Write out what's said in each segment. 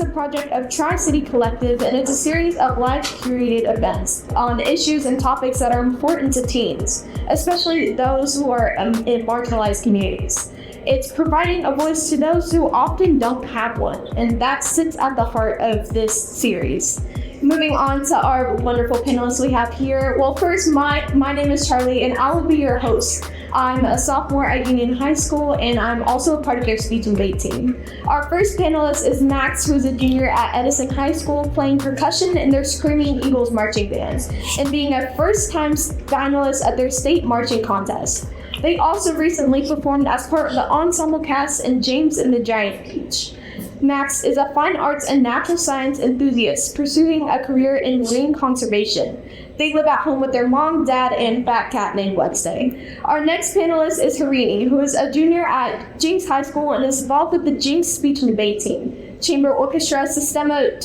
is a project of Tri-City Collective, and it's a series of live curated events on issues and topics that are important to teens, especially those who are in marginalized communities. It's providing a voice to those who often don't have one, and that sits at the heart of this series. Moving on to our wonderful panelists we have here. Well, first, my name is Charlie, and I will be your host. I'm a sophomore at Union High School, and I'm also a part of their speech and debate team. Our first panelist is Max, who is a junior at Edison High School, playing percussion in their Screaming Eagles marching band, and being a first-time finalist at their state marching contest. They also recently performed as part of the ensemble cast in James and the Giant Peach. Max is a fine arts and natural science enthusiast pursuing a career in marine conservation. They live at home with their mom, dad, and fat cat named Wednesday. Our next panelist is Harini, who is a junior at James High School and is involved with the James Speech and Debate Team, Chamber Orchestra Sistema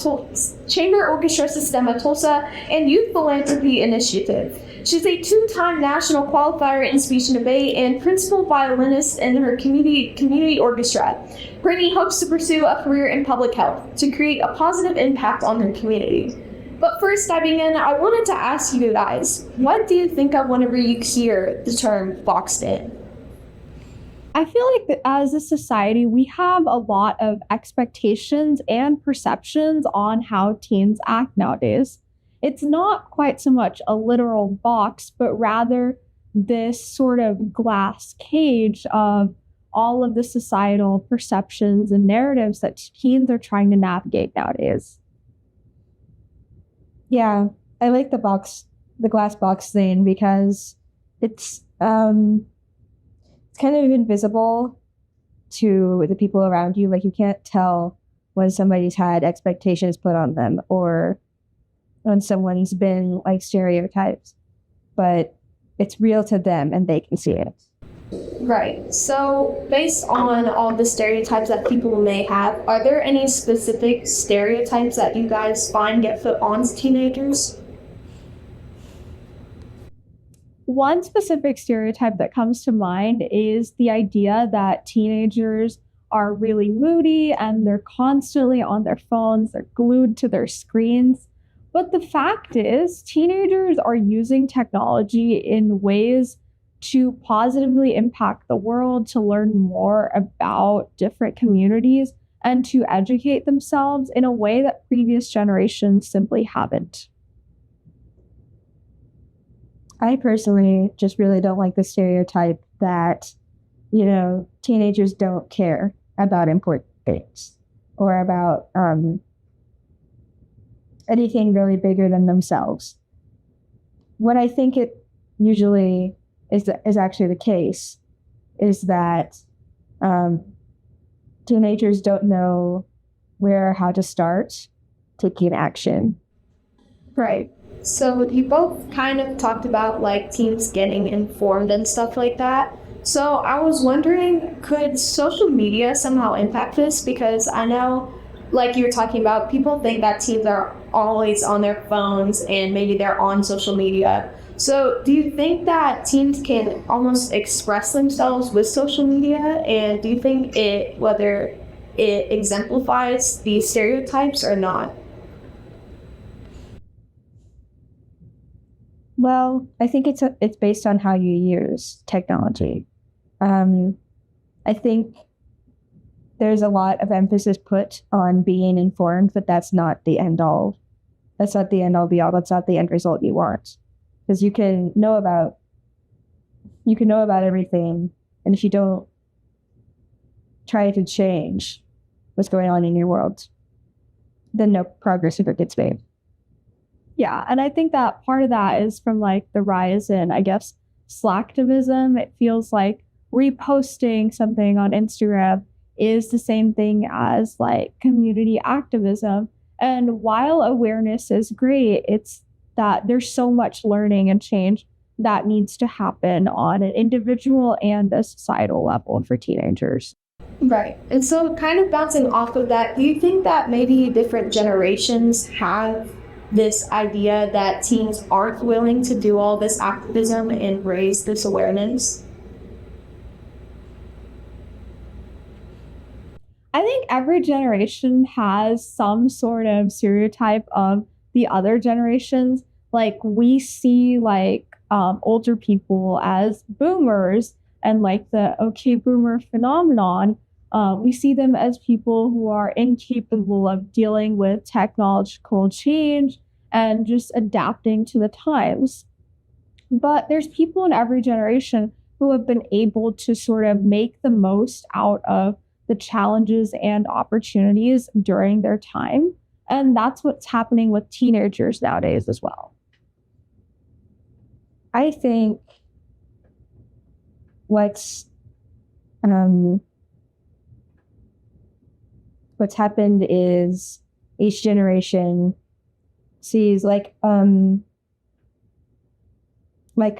Tulsa, and Youth Philanthropy Initiative. She's a two-time national qualifier in speech and debate and principal violinist in her community orchestra. Brittany hopes to pursue a career in public health to create a positive impact on her community. But first, diving in, I wanted to ask you guys, what do you think of whenever you hear the term boxed in? I feel like that as a society, we have a lot of expectations and perceptions on how teens act nowadays. It's not quite so much a literal box, but rather this sort of glass cage of all of the societal perceptions and narratives that teens are trying to navigate nowadays. Yeah, I like the glass box thing because it's kind of invisible to the people around you. Like, you can't tell when somebody's had expectations put on them or when someone's been like stereotyped, but it's real to them and they can see it. Right. So based on all the stereotypes that people may have, are there any specific stereotypes that you guys find get put on teenagers? One specific stereotype that comes to mind is the idea that teenagers are really moody and they're constantly on their phones, they're glued to their screens. But the fact is, teenagers are using technology in ways to positively impact the world, to learn more about different communities, and to educate themselves in a way that previous generations simply haven't. I personally just really don't like the stereotype that, teenagers don't care about important things or about anything really bigger than themselves. What I think it usually is actually the case is that teenagers don't know where or how to start taking action. Right. So you both kind of talked about like teens getting informed and stuff like that. So I was wondering, could social media somehow impact this? Because I know, like you were talking about, people think that teens are always on their phones and maybe they're on social media. So do you think that teens can almost express themselves with social media? And do you think whether it exemplifies these stereotypes or not? Well, I think it's based on how you use technology. I think there's a lot of emphasis put on being informed, but that's not the end all. That's not the end all be all. That's not the end result you want. Because you can know about everything, and if you don't try to change what's going on in your world, then no progress ever gets made. Yeah, and I think that part of that is from like the rise in, I guess, slacktivism. It feels like reposting something on Instagram is the same thing as like community activism. And while awareness is great, it's that there's so much learning and change that needs to happen on an individual and a societal level for teenagers. Right. And so kind of bouncing off of that, do you think that maybe different generations have this idea that teens aren't willing to do all this activism and raise this awareness? I think every generation has some sort of stereotype of the other generations. Like we see older people as boomers and like the okay boomer phenomenon. We see them as people who are incapable of dealing with technological change and just adapting to the times. But there's people in every generation who have been able to sort of make the most out of the challenges and opportunities during their time. And that's what's happening with teenagers nowadays as well. I think what's what's happened is each generation sees like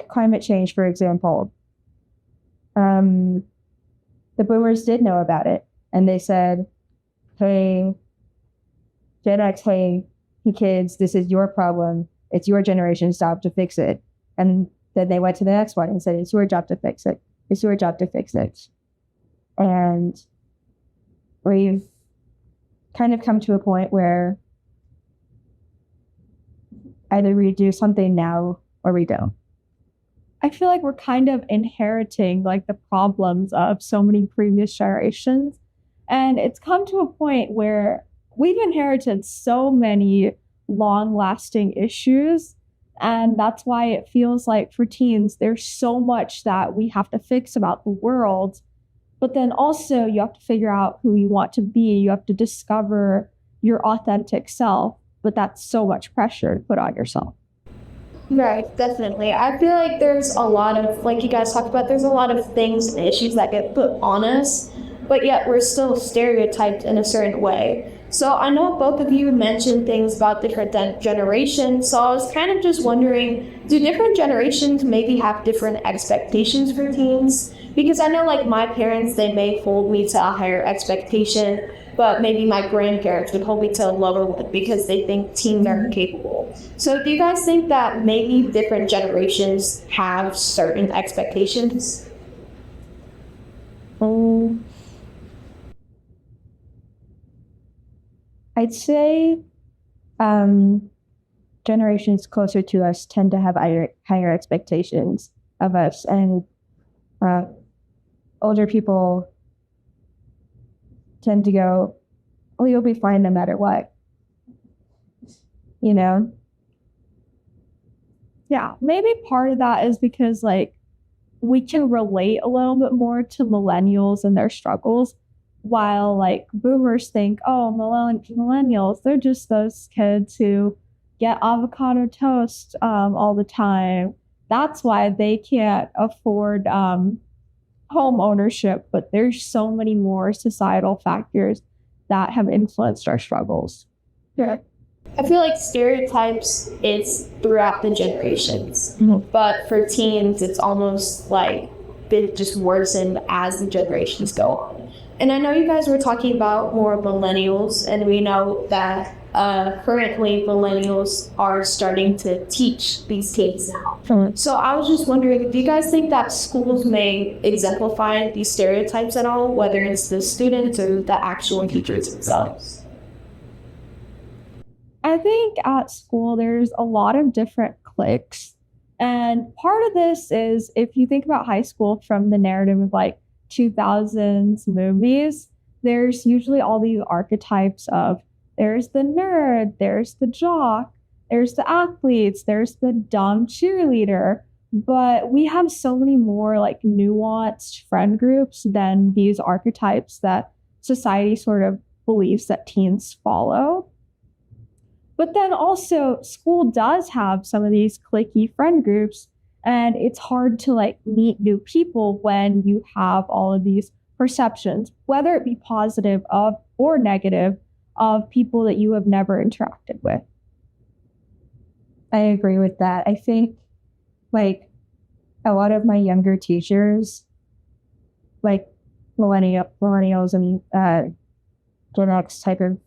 climate change, for example. The boomers did know about it, and they said, "Hey, Gen X, hey kids, this is your problem. It's your generation's job to fix it." And then they went to the next one and said, "It's your job to fix it. It's your job to fix it." And we've kind of come to a point where either we do something now or we don't. I feel like we're kind of inheriting like the problems of so many previous generations. And it's come to a point where we've inherited so many long lasting issues. And that's why it feels like for teens, there's so much that we have to fix about the world. But then also, you have to figure out who you want to be. You have to discover your authentic self. But that's so much pressure to put on yourself. Right, definitely. I feel like there's a lot of, like you guys talked about, there's a lot of things and issues that get put on us, but yet we're still stereotyped in a certain way. So I know both of you mentioned things about different generations, so I was kind of just wondering, do different generations maybe have different expectations for teens? Because I know like my parents, they may hold me to a higher expectation, but maybe my grandparents would hold me to a lower one because they think teens are capable. So do you guys think that maybe different generations have certain expectations? I'd say generations closer to us tend to have higher expectations of us, and older people tend to go, "Oh, you'll be fine no matter what." You know? Yeah, maybe part of that is because like we can relate a little bit more to millennials and their struggles, while like boomers think, oh, millennials, they're just those kids who get avocado toast all the time. That's why they can't afford home ownership. But there's so many more societal factors that have influenced our struggles. Yeah. I feel like stereotypes is throughout the generations, but for teens, it's almost like it just worsened as the generations go on. And I know you guys were talking about more millennials, and we know that currently millennials are starting to teach these teens now. So I was just wondering, do you guys think that schools may exemplify these stereotypes at all, whether it's the students or the actual teachers themselves? I think at school, there's a lot of different cliques. And part of this is if you think about high school from the narrative of like 2000s movies, there's usually all these archetypes of there's the nerd, there's the jock, there's the athletes, there's the dumb cheerleader. But we have so many more like nuanced friend groups than these archetypes that society sort of believes that teens follow. But then also school does have some of these cliquey friend groups, and it's hard to like meet new people when you have all of these perceptions, whether it be positive of or negative, of people that you have never interacted with. I agree with that. I think like a lot of my younger teachers, like millennials and Gen X type of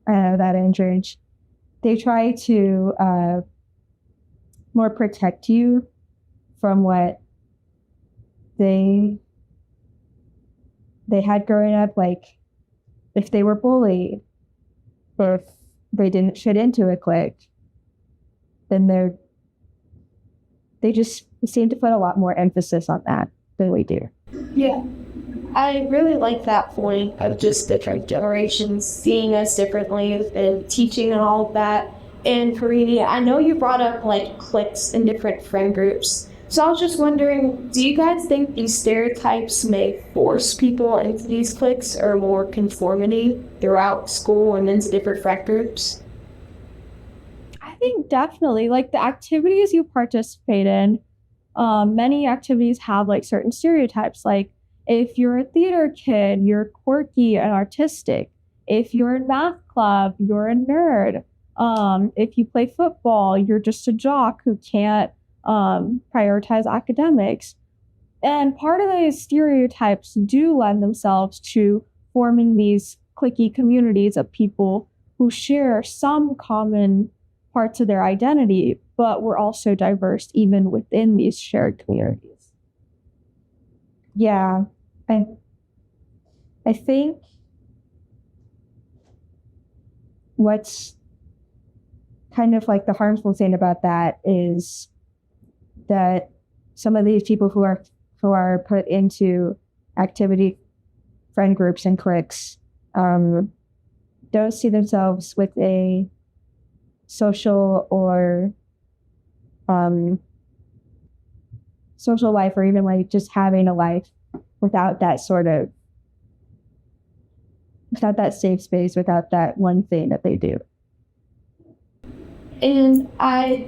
that age, they try to more protect you from what they they had growing up, like if they were bullied, or if they didn't fit into a clique, then they just seem to put a lot more emphasis on that than we do. Yeah. I really like that point of just different generations seeing us differently and teaching and all of that. And Farini, I know you brought up like cliques and different friend groups. So I was just wondering, do you guys think these stereotypes may force people into these cliques or more conformity throughout school and into different friend groups? I think definitely like the activities you participate in, many activities have like certain stereotypes. Like if you're a theater kid, you're quirky and artistic. If you're in math club, you're a nerd. If you play football, you're just a jock who can't prioritize academics. And part of these stereotypes do lend themselves to forming these cliquey communities of people who share some common parts of their identity, but we're also diverse even within these shared communities. Yeah, I think what's kind of like the harmful thing about that is that some of these people who are put into activity friend groups and cliques don't see themselves with a social or social life, or even like just having a life without that safe space, without that one thing that they do. And I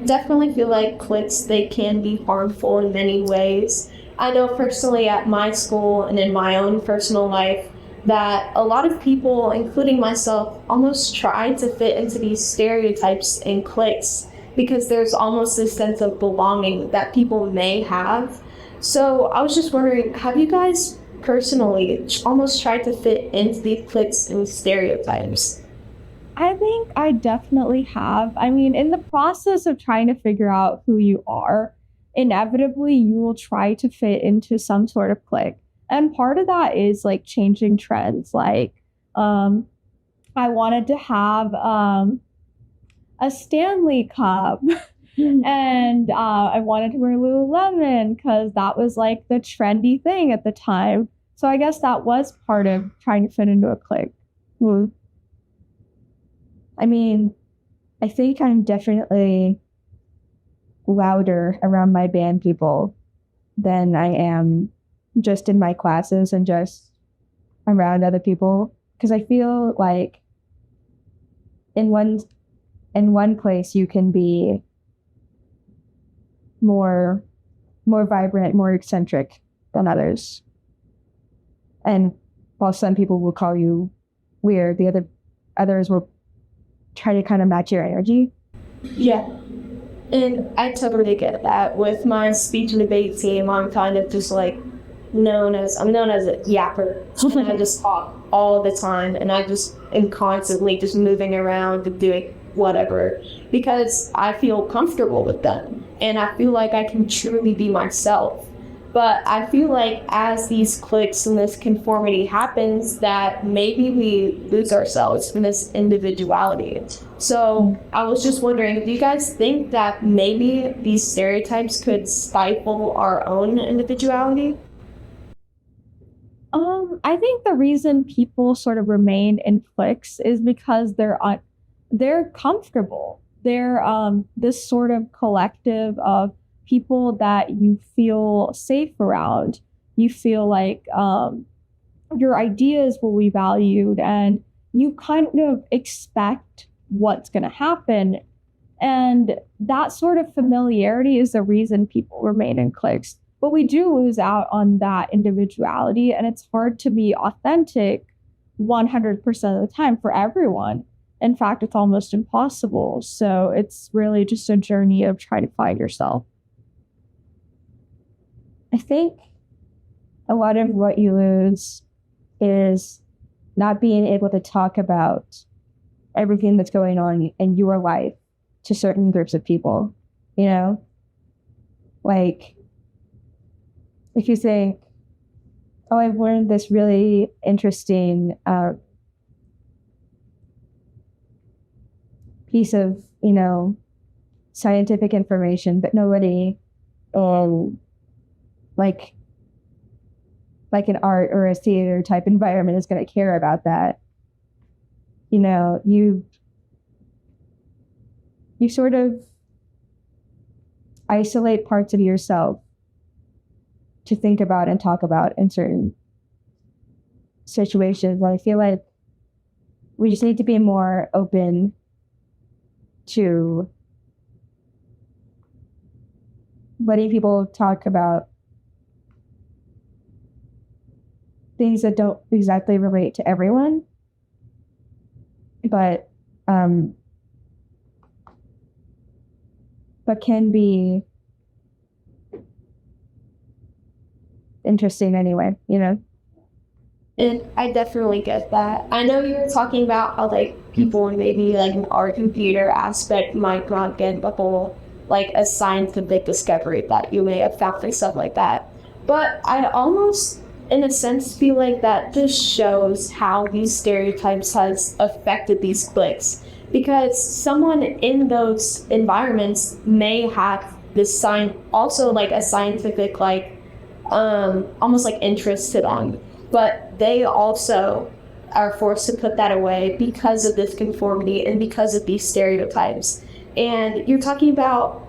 definitely feel like cliques, they can be harmful in many ways. I know personally at my school and in my own personal life that a lot of people, including myself, almost try to fit into these stereotypes and cliques because there's almost this sense of belonging that people may have. So I was just wondering, have you guys personally almost tried to fit into these cliques and stereotypes? I think I definitely have. I mean, in the process of trying to figure out who you are, inevitably you will try to fit into some sort of clique. And part of that is like changing trends. Like, I wanted to have a Stanley Cup. And I wanted to wear Lululemon because that was like the trendy thing at the time. So I guess that was part of trying to fit into a clique. I mean, I think I'm definitely louder around my band people than I am just in my classes and just around other people. Because I feel like in one place you can be more vibrant, more eccentric than others. And while some people will call you weird, the others will try to kind of match your energy. Yeah. And I totally get that. With my speech and debate team, I'm kind of just like known as a yapper. I just talk all the time and I just am constantly just moving around and doing whatever because I feel comfortable with them and I feel like I can truly be myself. But I feel like as these cliques and this conformity happens, that maybe we lose ourselves in this individuality. So I was just wondering, do you guys think that maybe these stereotypes could stifle our own individuality? I think the reason people sort of remain in cliques is because they're comfortable. They're this sort of collective of people that you feel safe around. You feel like your ideas will be valued and you kind of expect what's going to happen. And that sort of familiarity is the reason people remain in cliques. But we do lose out on that individuality, and it's hard to be authentic 100% of the time for everyone. In fact, it's almost impossible. So it's really just a journey of trying to find yourself. I think a lot of what you lose is not being able to talk about everything that's going on in your life to certain groups of people, you know? Like, if you think, Oh, I've learned this really interesting piece of, scientific information, but nobody, um, like an art or a theater type environment is going to care about that. You sort of isolate parts of yourself to think about and talk about in certain situations. And I feel like we just need to be more open to letting people talk about things that don't exactly relate to everyone, but can be interesting anyway. And I definitely get that. I know you were talking about how like people in maybe like an art and theater aspect might not get the whole like a scientific discovery that you may have found and stuff like that. But I almost in a sense feel like that just shows how these stereotypes has affected these cliques. Because someone in those environments may have this also like a scientific like almost like interest to them, but they also are forced to put that away because of this conformity and because of these stereotypes. And you're talking about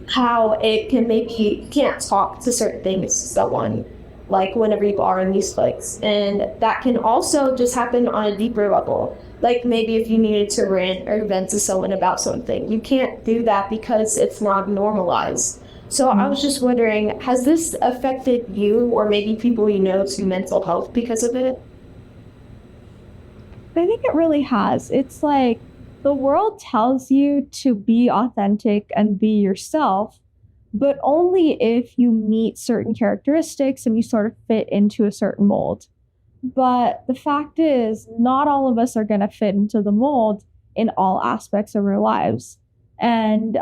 how it can maybe you can't talk to certain things to someone like whenever you are in these cliques, and that can also just happen on a deeper level. Like maybe if you needed to rant or vent to someone about something, you can't do that because it's not normalized. So I was just wondering, has this affected you or maybe people you know to mental health because of it? I think it really has. It's like the world tells you to be authentic and be yourself, but only if you meet certain characteristics and you sort of fit into a certain mold. But the fact is, not all of us are going to fit into the mold in all aspects of our lives. And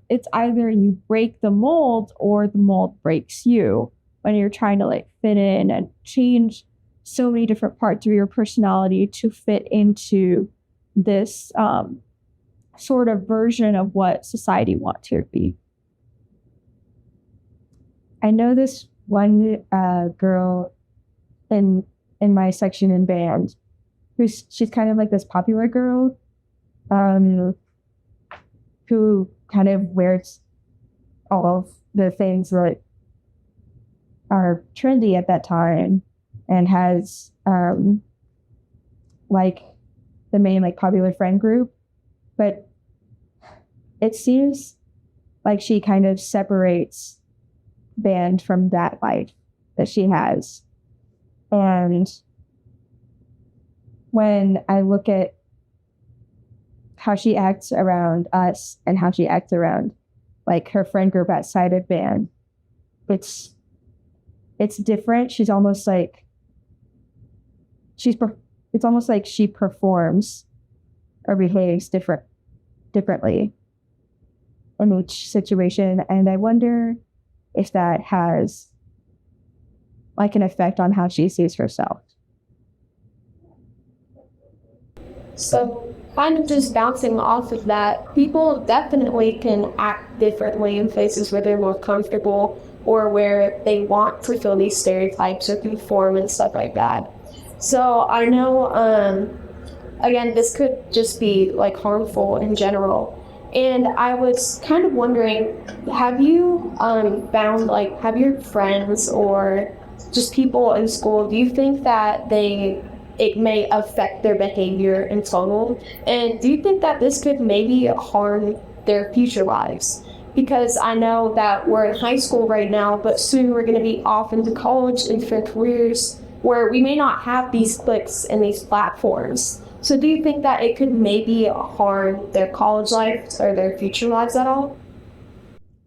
it's either you break the mold or the mold breaks you when you're trying to like fit in and change so many different parts of your personality to fit into this sort of version of what society wants you to be. I know this one girl in my section in band she's kind of like this popular girl who kind of wears all of the things that are trendy at that time and has like the main like popular friend group, but it seems like she kind of separates band from that life that she has. And when I look at how she acts around us and how she acts around like her friend group outside of band, it's different. She's almost like it's almost like she performs or behaves differently in each situation. And I wonder if that has like an effect on how she sees herself. So, kind of just bouncing off of that, people definitely can act differently in places where they're more comfortable or where they want to fill these stereotypes or conform and stuff like that. So, I know, again, this could just be like harmful in general. And I was kind of wondering, have you found like, have your friends or just people in school, do you think that it may affect their behavior in total? And do you think that this could maybe harm their future lives? Because I know that we're in high school right now, but soon we're going to be off into college and for careers where we may not have these cliques and these platforms. So do you think that it could maybe harm their college lives or their future lives at all?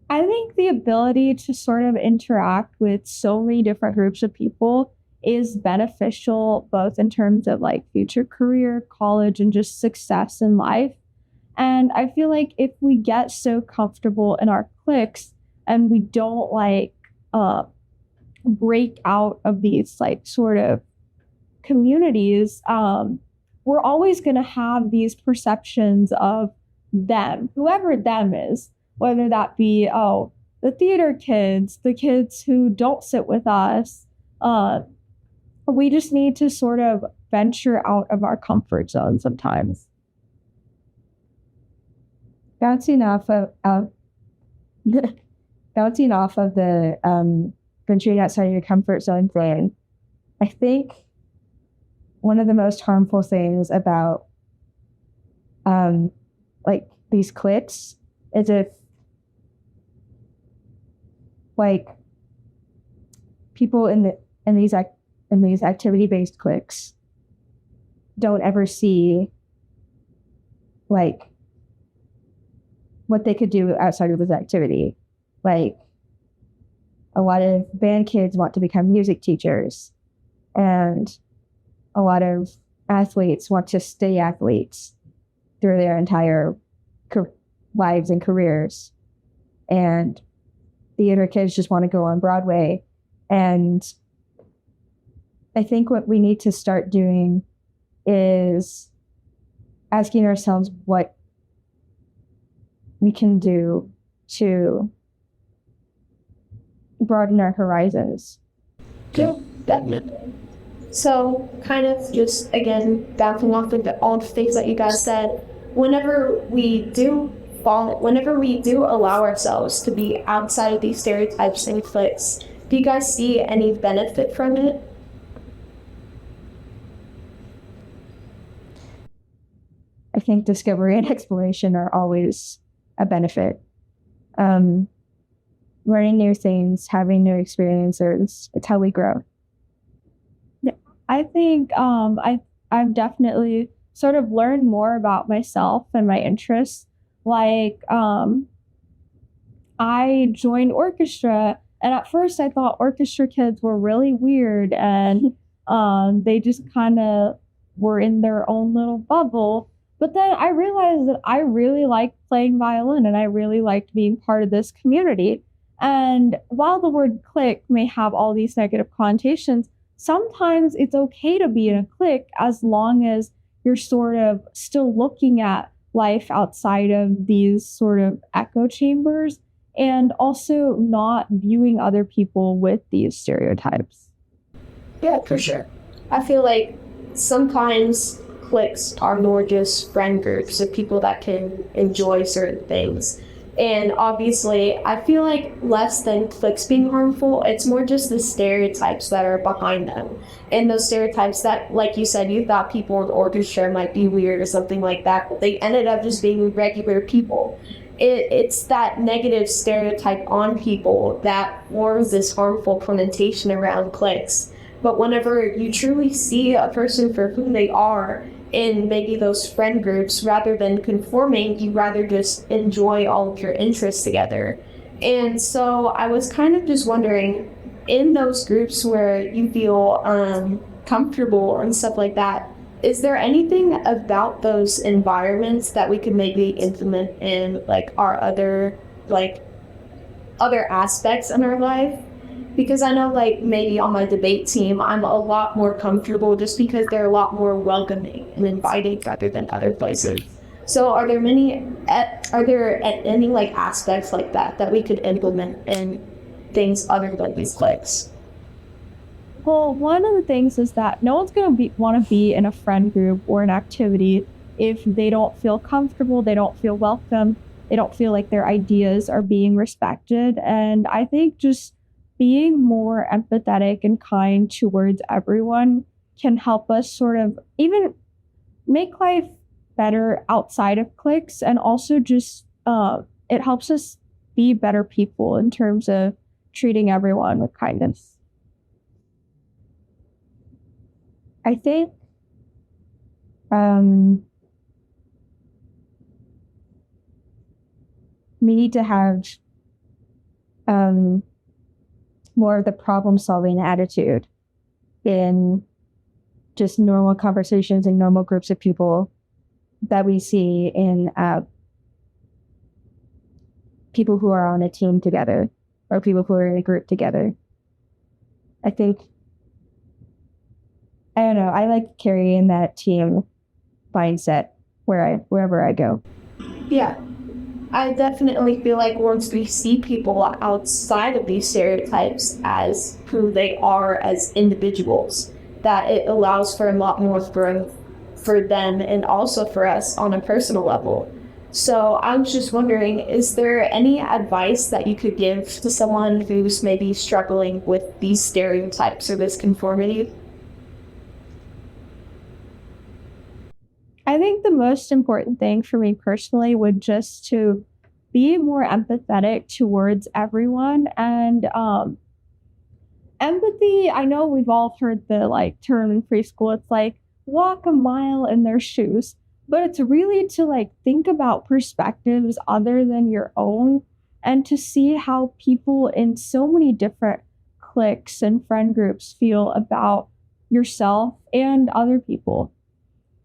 I think the ability to sort of interact with so many different groups of people is beneficial both in terms of like future career, college, and just success in life. And I feel like if we get so comfortable in our cliques and we don't like break out of these like sort of communities, we're always going to have these perceptions of them, whoever them is, whether that be, oh, the theater kids, the kids who don't sit with us. We just need to sort of venture out of our comfort zone sometimes. Bouncing off of bouncing off of the venturing outside of your comfort zone thing, I think one of the most harmful things about like these cliques is if like people in these activity based cliques don't ever see like what they could do outside of this activity. Like a lot of band kids want to become music teachers, and a lot of athletes want to stay athletes through their entire lives and careers. And theater kids just want to go on Broadway. And I think what we need to start doing is asking ourselves what we can do to broaden our horizons. Yeah, definitely. So, kind of just again bouncing off of all the things that you guys said. Whenever we do allow ourselves to be outside of these stereotypes and cliques, do you guys see any benefit from it? I think discovery and exploration are always a benefit. Learning new things, having new experiences, it's how we grow. Yeah, I think I've definitely sort of learned more about myself and my interests. Like I joined orchestra, and at first I thought orchestra kids were really weird, and they just kind of were in their own little bubble. But then I realized that I really liked playing violin, and I really liked being part of this community. And while the word clique may have all these negative connotations, sometimes it's okay to be in a clique as long as you're sort of still looking at life outside of these sort of echo chambers, and also not viewing other people with these stereotypes. Yeah, for sure. I feel like sometimes cliques are more just friend groups of people that can enjoy certain things. And obviously, I feel like less than cliques being harmful, it's more just the stereotypes that are behind them. And those stereotypes that, like you said, you thought people in orchestra might be weird or something like that, but they ended up just being regular people. It's that negative stereotype on people that forms this harmful connotation around cliques. But whenever you truly see a person for who they are in maybe those friend groups, rather than conforming, you rather just enjoy all of your interests together. And so I was kind of just wondering, in those groups where you feel comfortable and stuff like that, is there anything about those environments that we could maybe implement in like our other aspects in our life? Because I know, like, maybe on my debate team, I'm a lot more comfortable just because they're a lot more welcoming and inviting rather than other places. So are there any like aspects like that we could implement in things other than these cliques? Well, one of the things is that no one's going to want to be in a friend group or an activity if they don't feel comfortable, they don't feel welcome, they don't feel like their ideas are being respected. And I think just being more empathetic and kind towards everyone can help us sort of even make life better outside of cliques, and also just it helps us be better people in terms of treating everyone with kindness. I think we need to have more of the problem-solving attitude in just normal conversations and normal groups of people that we see in people who are on a team together or people who are in a group together. I think, I don't know, I like carrying that team mindset wherever I go. Yeah. I definitely feel like once we see people outside of these stereotypes as who they are as individuals, that it allows for a lot more growth for them and also for us on a personal level. So I was just wondering, is there any advice that you could give to someone who's maybe struggling with these stereotypes or this conformity? I think the most important thing for me personally would just to be more empathetic towards everyone. And empathy, I know we've all heard the like term in preschool, it's like walk a mile in their shoes, but it's really to like think about perspectives other than your own and to see how people in so many different cliques and friend groups feel about yourself and other people.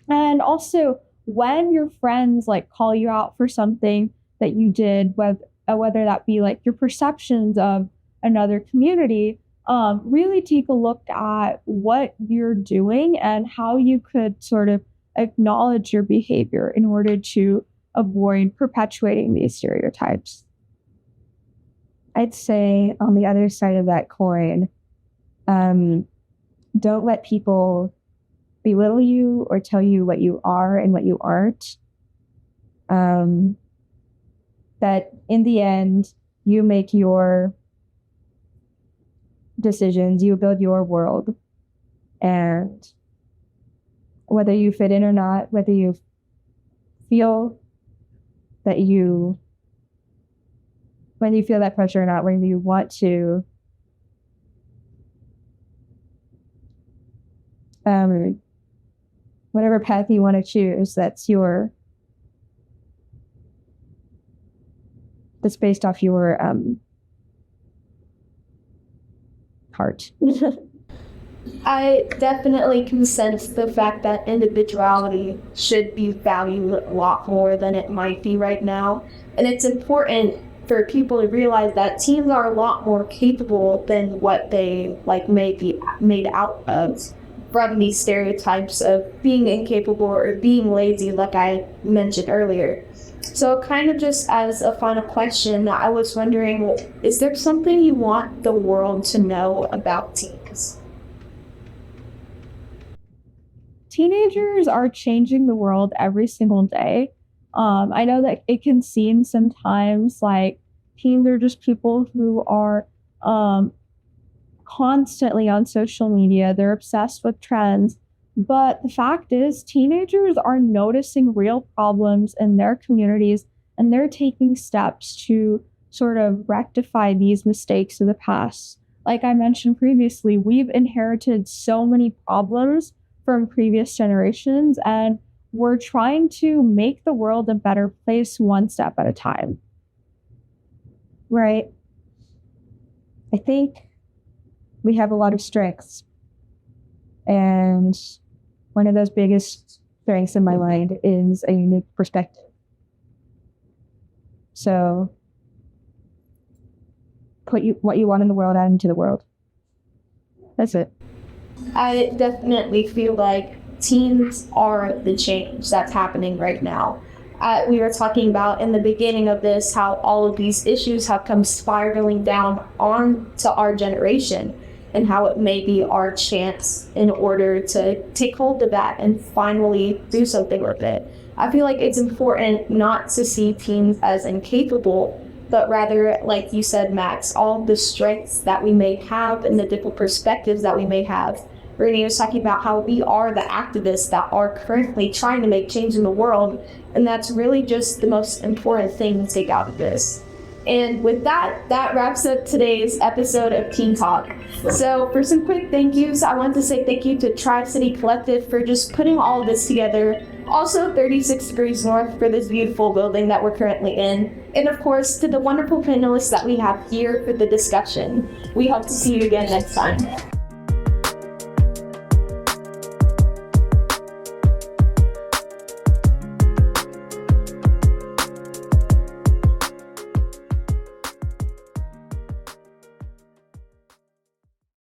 And also, when your friends like call you out for something that you did, whether that be like your perceptions of another community, really take a look at what you're doing and how you could sort of acknowledge your behavior in order to avoid perpetuating these stereotypes. I'd say on the other side of that coin, don't let people belittle you or tell you what you are and what you aren't. That in the end, you make your decisions, you build your world. And whether you fit in or not, whether you feel that whether you feel that pressure or not, whether you want to whatever path you want to choose, that's based off your heart. I definitely can sense the fact that individuality should be valued a lot more than it might be right now. And it's important for people to realize that teens are a lot more capable than what they like may be made out of from these stereotypes of being incapable or being lazy, like I mentioned earlier. So kind of just as a final question, I was wondering, is there something you want the world to know about teens? Teenagers are changing the world every single day. I know that it can seem sometimes like teens are just people who are constantly on social media. They're obsessed with trends. But the fact is, teenagers are noticing real problems in their communities and they're taking steps to sort of rectify these mistakes of the past. Like I mentioned previously, we've inherited so many problems from previous generations, and we're trying to make the world a better place one step at a time. Right. I think we have a lot of strengths. And one of those biggest strengths in my mind is a unique perspective. So put what you want in the world out into the world. That's it. I definitely feel like teens are the change that's happening right now. We were talking about in the beginning of this how all of these issues have come spiraling down onto our generation and how it may be our chance in order to take hold of that and finally do something with it. I feel like it's important not to see teens as incapable, but rather, like you said, Max, all the strengths that we may have and the different perspectives that we may have. Renee was talking about how we are the activists that are currently trying to make change in the world, and that's really just the most important thing to take out of this. And with that wraps up today's episode of Teen Talk. So for some quick thank yous, I want to say thank you to Tri-City Collective for just putting all of this together. Also 36 Degrees North for this beautiful building that we're currently in. And of course, to the wonderful panelists that we have here for the discussion. We hope to see you again next time.